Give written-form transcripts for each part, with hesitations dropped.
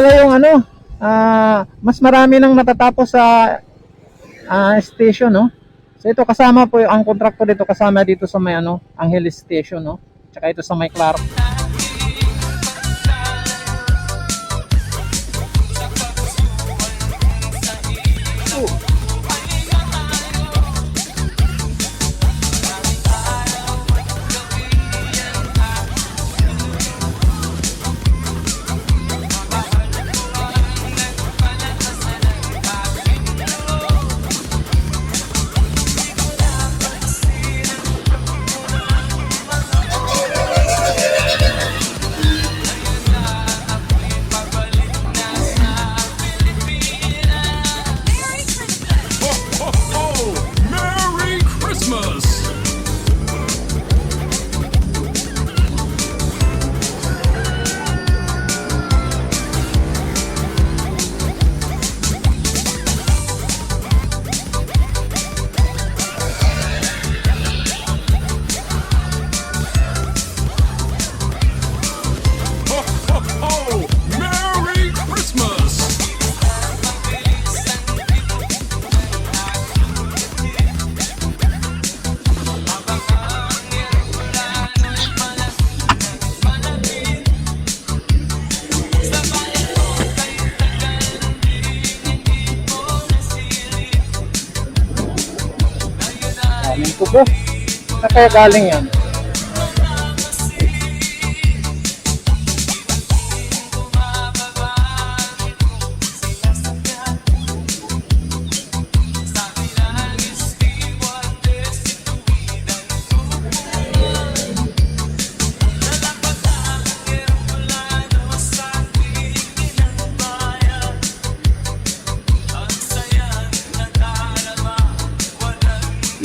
pala yung ano, mas marami nang natatapos sa station, no? So ito kasama po ang kontrakto dito, kasama dito sa may ano, Angeles Station, no? Tsaka ito sa may Clark. Merry Christmas! Ho, ho, ho! Merry Christmas! Daming tubo. Saan kaya galing yan?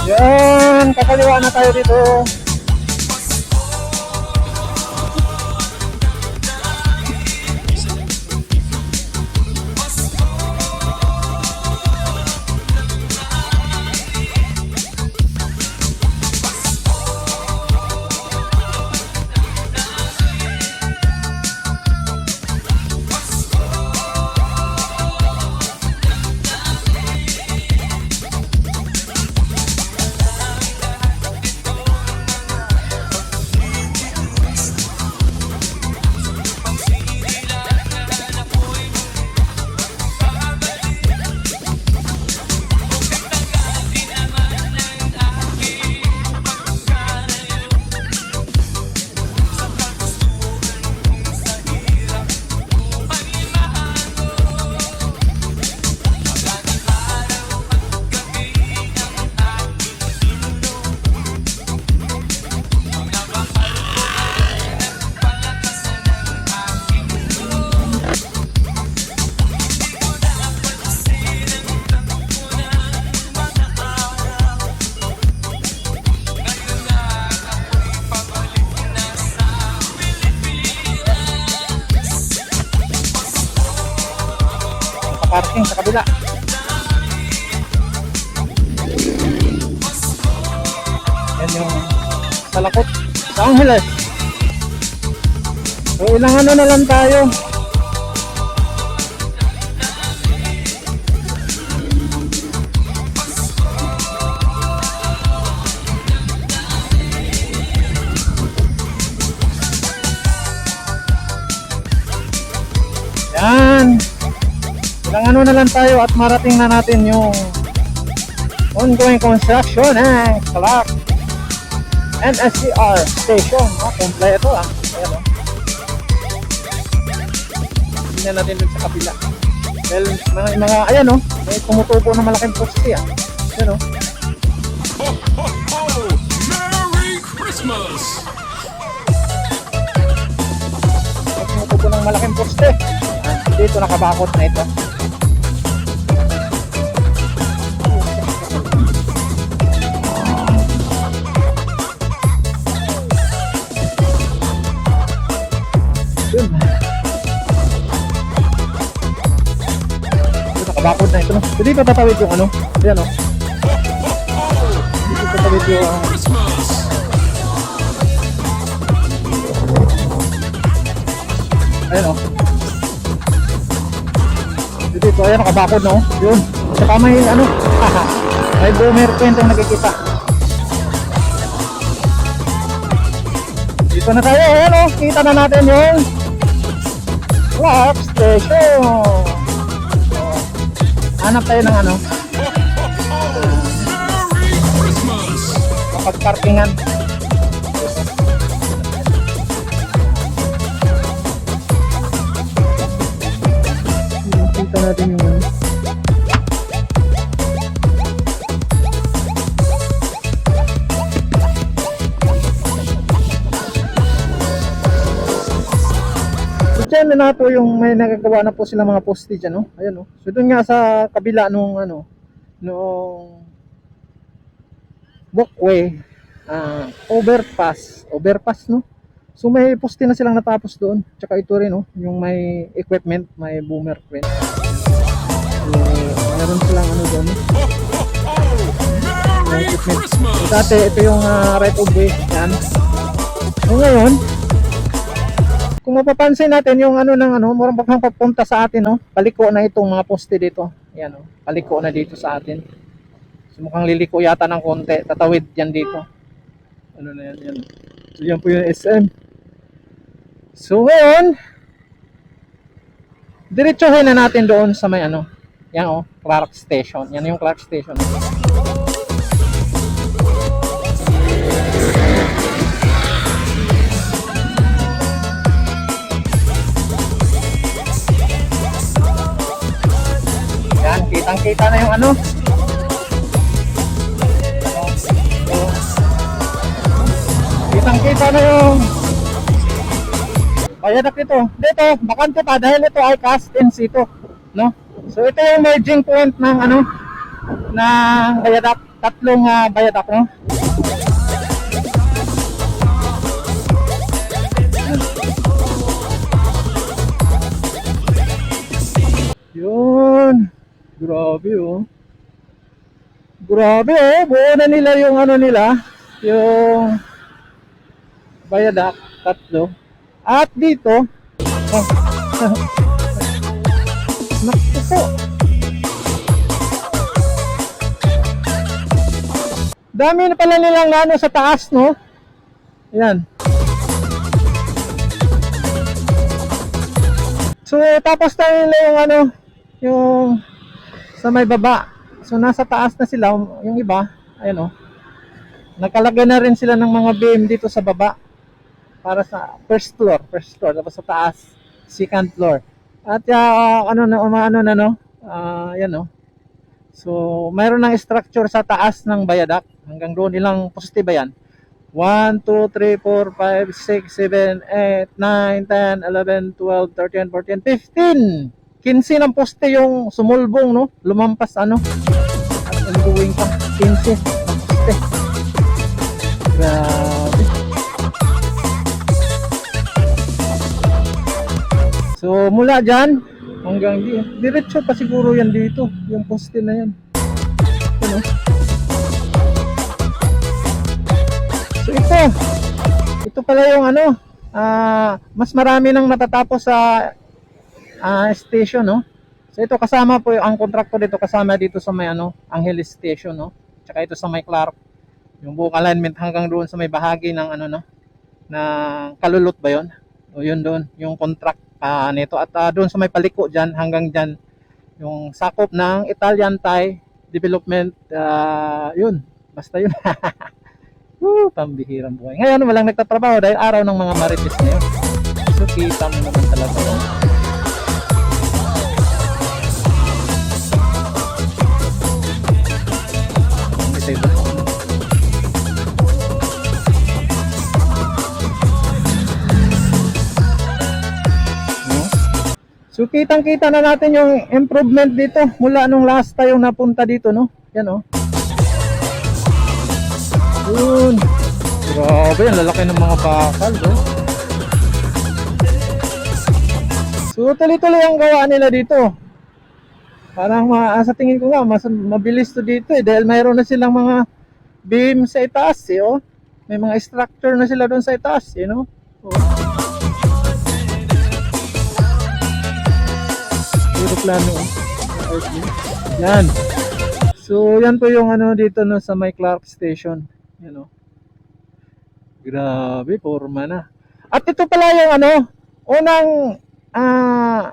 Yan, kakaliwa na tayo dito. Parking sa kabila. Yan yung salakot sa Angeles. So ilang ano na lang tayo. Yan. Ilang ano na lang tayo at marating na natin yung ongoing construction ng Clark NSCR station. Kompleto ayan o. Tingnan natin dun sa kabila. Well, mga ayan o, may tumutubo na malaking poste ayan o. Ho, ho, ho! Merry Christmas! May tumutubo ng malaking poste. Dito nakabakot na ito. Yun. Nakabakod na ito. Hindi pa tatawid yung ano. Ayan o. Hindi pa tatawid yung Christmas! ayan o. dito. Ayan, nakabakod, no? Yun. Saka may ano, may boomer point yung nakikita. Dito na tayo, ayan, oh. Kita na natin yung Clark Station. Hanap tayo ng ano, Merry Christmas! kapag-parkingan. Kita natin yung ano. So dyan na po yung may nagagawa na po sila mga poste dyan, no? Ayan, no? So doon nga sa kabila nung ano, nung walkway, overpass, no? So may poste na silang natapos doon. Tsaka ito rin, no? Yung may equipment, may boomer crane. So, meron silang ano doon, no? Merry Equipment. Christmas! So, dati ito yung right of way. Yan. So ngayon, kung mapapansin natin yung ano ng ano, murang papunta sa atin, no? Paliko na itong mga poste dito. Yan, no? Paliko na dito sa atin. So mukhang liliko yata ng konti. Tatawid yan dito. Ano na yan, yan. So yan po yung SM. So ngayon, diretsuhin na natin doon sa may ano. Yan, oh, Clark Station. Yan yung Clark Station. Yan, kitang-kita na yung ano. Kitang-kita na yung Bayadak ito. Dito, bakante pa dahil ito ay cast in situ, no? So ito yung merging point ng ano, ng Bayadak, tatlong Bayadak, no? Yun. Grabe, oh. Grabe, oh. Buo na nila yung ano nila, yung Bayadak, tatlo. At dito, naku po. Dami na pala nilang ano sa taas, no? Ayan. So, tapos na nila yung ano, yung sa may baba. So, nasa taas na sila, yung iba, ayan, oh. Nakalagay na rin sila ng mga beam dito sa baba. Para sa first floor, tapos sa taas, second floor. At ano na no, yan, no. So, mayroon ng structure sa taas ng Bayadak. Hanggang doon, ilang poste ba yan? 1, 2, 3, 4, 5, 6, 7, 8, 9, 10, 11, 12, 13, 14, 15. 15 ng poste yung sumulbong, no? Lumampas, ano? At ongoing pa, 15 ng poste. Grabe. So mula dyan hanggang diretso pa siguro yan dito, yung poste na yan. Ano? So ito pala yung ano, mas marami nang natatapos sa station, no? So ito kasama po ang kontrakto dito, kasama dito sa may ano, Angeles Station, no? Tsaka ito sa may Clark. Yung buong alignment hanggang doon sa may bahagi ng ano, no, na Kalulot ba yun? O yun doon, yung contract nito. At doon sa may paliko dyan, hanggang dyan, yung sakop ng Italian Thai Development, yun, basta yun. Pambihirang buhay. Ngayon, walang nagtatrabaho dahil araw ng mga marites na yun. So, kita mo naman talaga. Ito ito. So kitang-kita na natin yung improvement dito mula nung last tayong napunta dito, no? Yan, oh. Yun. Grabe, ang lalaki ng mga bakal, oh. So tuloy-tuloy ang gawa nila dito. Parang sa tingin ko nga mas mabilis to dito, dahil mayroon na silang mga beam sa itaas, oh. May mga structure na sila doon sa itaas, you know? Oh. Aeroplano. Yan. So, yan po yung ano dito no, sa may Clark Station. Yan o. Grabe, forma na. At ito pala yung ano, unang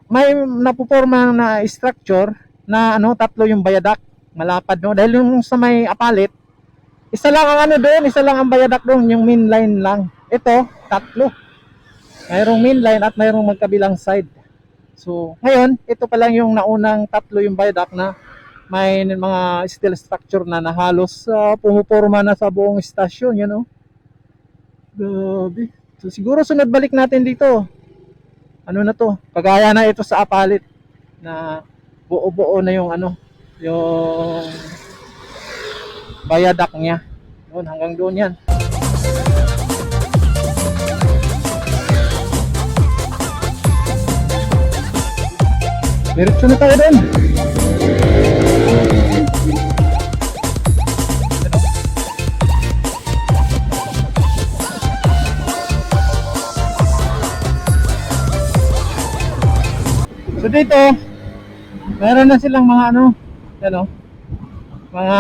may napuporma na structure na ano, tatlo yung viaduct. Malapad no. Dahil yung sa may Apalit, isa lang ang ano doon, isa lang ang viaduct doon, yung main line lang. Ito, tatlo. Mayroong main line at mayroong magkabilang side. So, ngayon, ito pa lang yung naunang tatlo yung viaduct na may mga steel structure na halos pumuporma na sa buong istasyon, you know. Grabe. So, siguro sunod balik natin dito. Ano na to? Kagaya na ito sa Apalit na buo-buo na yung ano, yung viaduct niya. Doon, hanggang doon yan. Diretso na tayo doon. So dito, meron na silang mga ano, ano, mga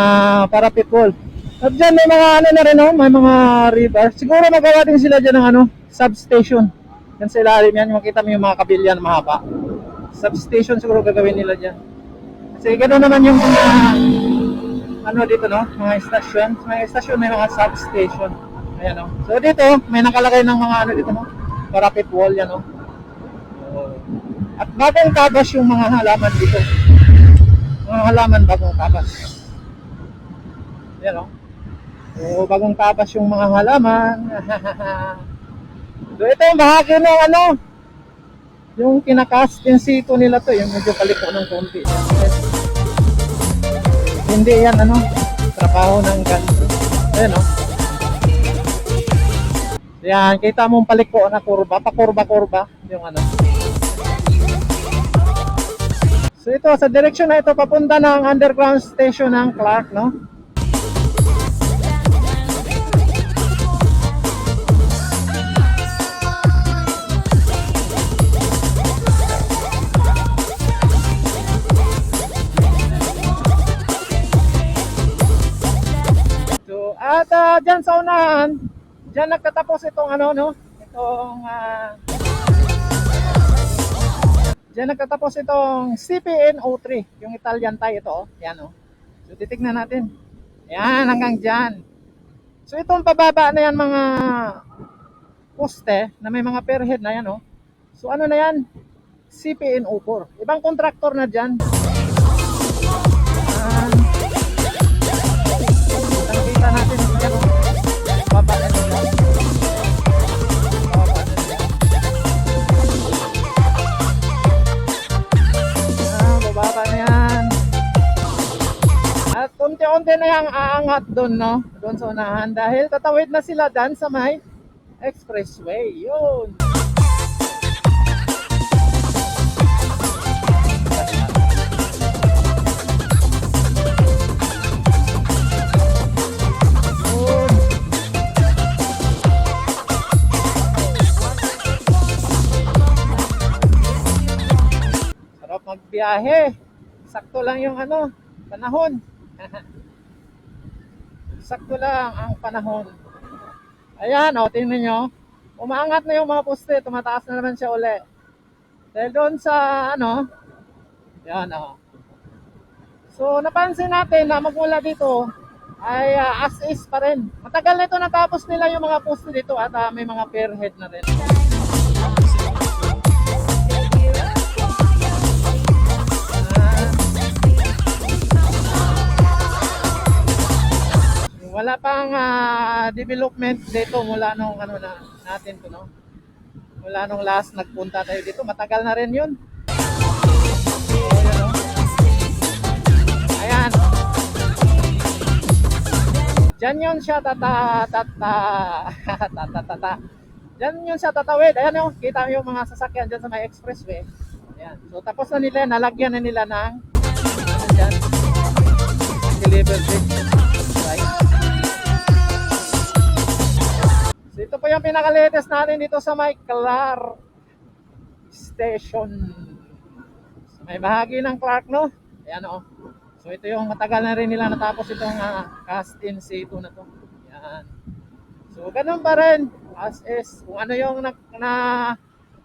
parapet wall. At dyan may mga ano na rin, no? May mga river. Siguro magawa din sila dyan ng ano, substation. Yan sa ilalim yan, makita mo yung mga kabilyan na mahaba. Substation siguro gagawin nila dyan. Kasi gano'n naman yung mga ano dito, no? Mga estasyon. May estasyon, may mga substation. Ayan, no? So dito, may nakalagay ng mga ano dito, no? Parapet wall yan, no? At bagong tabas yung mga halaman dito. Mga halaman bagong tabas. Yan o. So, bagong tabas yung mga halaman. So, ito yung bahagi ng ano. Yung kinakast in situ nila to. Yung medyo paliko ng konti. Hindi yan ano. Trabaho ng ganito. Ayan o. Yan. Kita mong paliko na kurba. Pakurba-kurba. Yung ano. So ito, sa direksyon na ito, papunta ng underground station ng Clark, no? So, at dyan sa unahan, dyan nagtatapos itong ano, no? Itong diyan nagtatapos itong CPNO3, yung Italian tie ito, oh. Yan oh. So titignan natin. Yan hanggang diyan. So itong pababa na yan mga poste na may mga perhead na yan oh. So ano na yan? CPNO4. Ibang kontraktor na diyan. Kita natin yan oh. Baba na yan. Baba na yan. At unti-unti na yung aangat doon, no? Doon sa unahan. Dahil tatawid na sila dyan sa may expressway. Yun. Yun. Sarap magbiyahe. Sakto lang yung ano, panahon. Sakto lang ang panahon. Ayan, o, tingnan nyo. Umaangat na yung mga poste. Tumataas na naman siya uli. Dahil doon sa, ano, yan, o. So, napansin natin na magmula dito ay as is pa rin. Matagal na ito natapos nila yung mga poste dito at may mga pier head na rin. Wala pang development dito mula nung ano na natin to, no? Mula nung last nagpunta tayo dito, matagal na rin 'yun. So, yun, no? Ayan. Diyan 'yun siya Diyan 'yun siya tatawid. Ayan oh, kita mo yung mga sasakyan diyan sa may expressway. Ayan. So tapos na nila, nalagyan na nila ng ano diyan, deliver bridge. Right? So ito po yung pinaka-latest natin dito sa may Clark Station. So may bahagi ng Clark, no? Ayan oh. So ito yung matagal na rin nila natapos itong cast in situ na to. Ayan. So ganun pa rin as is. Kung ano yung na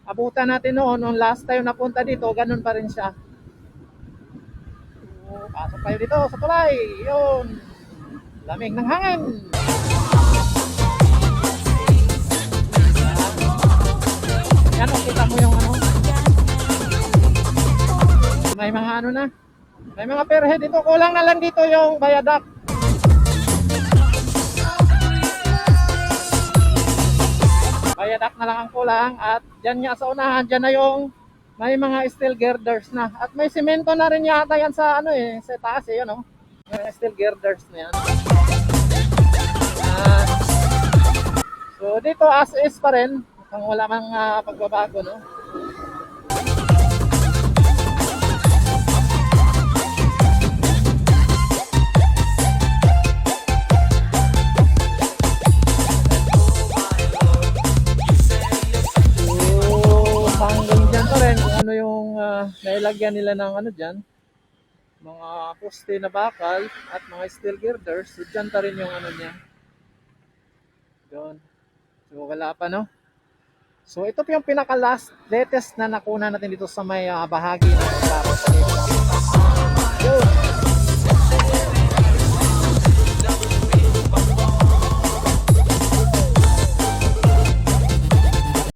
abutan natin noon nung last time napunta dito, ganun pa rin siya. So, pasok tayo dito sa tulay. Yun. Lamig ng hangin. Yan o, kita mo yung ano. May mga ano na. May mga perhead dito. Kulang na lang dito yung viaduct. Viaduct na lang ang kulang. At dyan nga sa unahan, dyan na yung may mga steel girders na. At may simento na rin yata yan sa ano eh. Sa taas eh, ano. May steel girders na yan. Yan. So dito as is pa rin. Kung wala mang pagbabago, no? So, hanggang dyan pa rin kung ano yung nailagyan nila ng ano dyan. Mga poste na bakal at mga steel girders. So, dyan pa rin yung ano niya. Doon. So, wala pa, no? So ito po yung pinaka latest na nakuna natin dito sa may bahagi ng Yun.